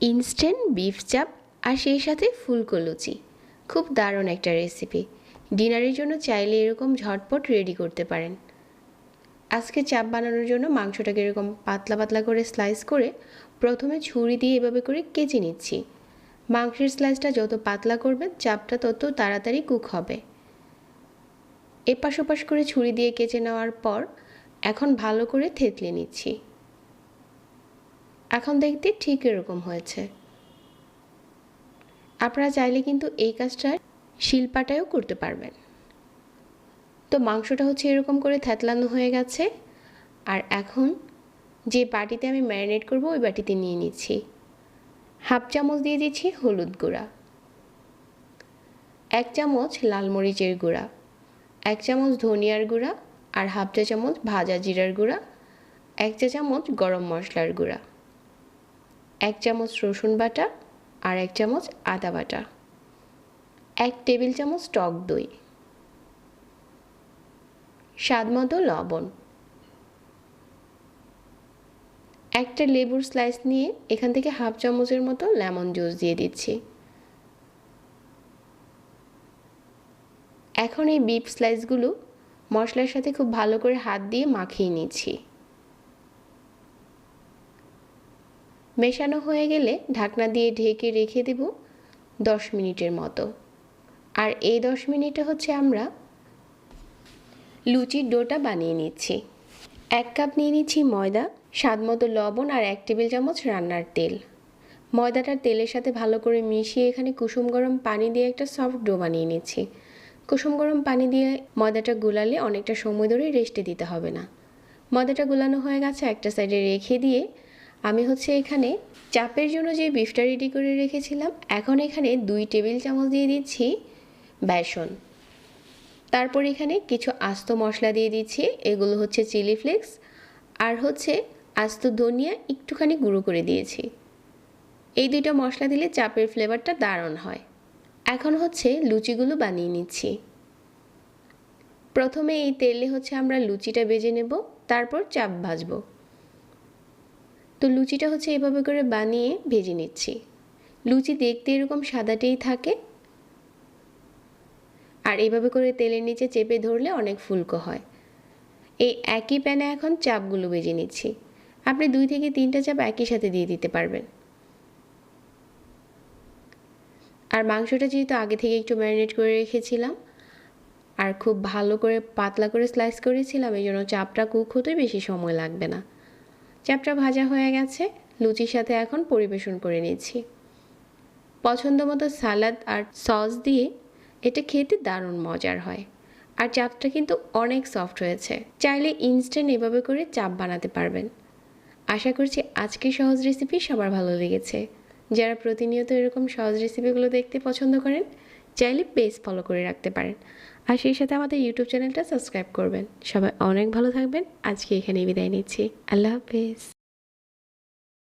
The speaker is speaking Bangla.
ইনস্ট্যান্ট বিফ চাপ আর সেই সাথে ফুলকো লুচি, খুব দারুণ একটা রেসিপি। ডিনারের জন্য চাইলে এরকম ঝটপট রেডি করতে পারেন। আজকে চাপ বানানোর জন্য মাংসটাকে এরকম পাতলা পাতলা করে স্লাইস করে প্রথমে ছুরি দিয়ে এভাবে করে কেচে নিচ্ছি। মাংসের স্লাইসটা যত পাতলা করবেন চাপটা তত তাড়াতাড়ি কুক হবে। এপাশ ওপাশ করে ছুরি দিয়ে কেচে নেওয়ার পর এখন ভালো করে থেতলে নিচ্ছি। এখন দেখতে ঠিক এরকম হয়েছে। আপনারা চাইলে কিন্তু এই কাজটা শিলপাটায়ও করতে পারবেন। তো মাংসটা হচ্ছে এরকম করে থেতলানো হয়ে গেছে। আর এখন যে বাটিতে আমি ম্যারিনেট করব ওই বাটিতে নিয়ে নিচ্ছি। হাফ চামচ দিয়ে দিচ্ছি হলুদ গুঁড়া, 1 চামচ লাল মরিচের গুঁড়া, 1 চামচ ধনিয়ার গুঁড়া আর হাফ চা চামচ ভাজা জিরার গুঁড়া, 1 চা চামচ গরম মশলার গুঁড়া, 1 চামচ রসুন বাটা আর 1 চামচ আদা বাটা, 1 টেবিল চামচ টক দই, স্বাদমতো লবণ। একটা লেবুর স্লাইস নিয়ে এখান থেকে হাফ চামচের মতো লেমন জুস দিয়ে দিচ্ছি। এখন এই বিফ স্লাইসগুলো মশলার সাথে খুব ভালো করে হাত দিয়ে মাখিয়ে নিচ্ছি। মেশানো হয়ে গেলে ঢাকনা দিয়ে ঢেকে রেখে দেব 10 মিনিটের মতো। আর এই 10 মিনিটে হচ্ছে আমরা লুচির ডোটা বানিয়ে নিচ্ছি। 1 কাপ নিয়ে নিচ্ছি ময়দা, স্বাদমতো লবণ আর 1 টেবিল চামচ রান্নার তেল। ময়দাটা তেলের সাথে ভালো করে মিশিয়ে এখানে কুসুম গরম পানি দিয়ে একটা সফট ডো বানিয়ে নিচ্ছি। কুসুম গরম পানি দিয়ে ময়দাটা গুলালে অনেকটা সময় ধরে রেস্টে দিতে হবে না। ময়দাটা গুলানো হয়ে গেছে, একটা সাইডে রেখে দিয়ে আমি হচ্ছে এখানে চাপের জন্য যে বিফটা রেডি করে রেখেছিলাম এখন এখানে 2 টেবিল চামচ দিয়ে দিচ্ছি বেসন। তারপর এখানে কিছু আস্ত মশলা দিয়ে দিচ্ছি, এগুলো হচ্ছে চিলি ফ্লেক্স আর হচ্ছে আস্ত ধনিয়া একটুখানি গুঁড়ো করে দিয়েছি। এই দুইটা মশলা দিলে চাপের ফ্লেভারটা দারুণ হয়। এখন হচ্ছে লুচিগুলো বানিয়ে নিচ্ছি। প্রথমে এই তেলে হচ্ছে আমরা লুচিটা ভেজে নেব, তারপর চাপ ভাজবো। তো লুচিটা হচ্ছে এভাবে করে বানিয়ে ভেজে নিচ্ছি। লুচি দেখতে এরকম সাদাটেই থাকে আর এইভাবে করে তেলের নিচে চেপে ধরলে অনেক ফুলকো হয়। এই একই প্যানে এখন চাপগুলো ভেজে নিচ্ছি। আপনি 2 থেকে 3টা চাপ একই সাথে দিয়ে দিতে পারবেন। আর মাংসটা যেহেতু আগে থেকে একটু ম্যারিনেট করে রেখেছিলাম আর খুব ভালো করে পাতলা করে স্লাইস করেছিলাম, এই জন্য চাপটা কুক হতে বেশি সময় লাগবে না। চাপটা ভাজা হয়ে গেছে, লুচির সাথে এখন পরিবেশন করে নিচ্ছি। পছন্দ মতো সালাদ আর সস দিয়ে এটা খেতে দারুণ মজার হয়। আর চাপটা কিন্তু অনেক সফট হয়েছে। চাইলে ইনস্ট্যান্ট এভাবে করে চাপ বানাতে পারবেন। আশা করছি আজকের সহজ রেসিপি সবার ভালো লেগেছে। যারা প্রতিনিয়ত এরকম সহজ রেসিপিগুলো দেখতে পছন্দ করেন চাইলে পেজ ফলো করে রাখতে পারেন আর সেই সাথে আমাদের ইউটিউব চ্যানেলটা সাবস্ক্রাইব করবেন। সবাই অনেক ভালো থাকবেন। আজকে এখানেই বিদায় নিচ্ছি। আল্লাহ হাফেজ।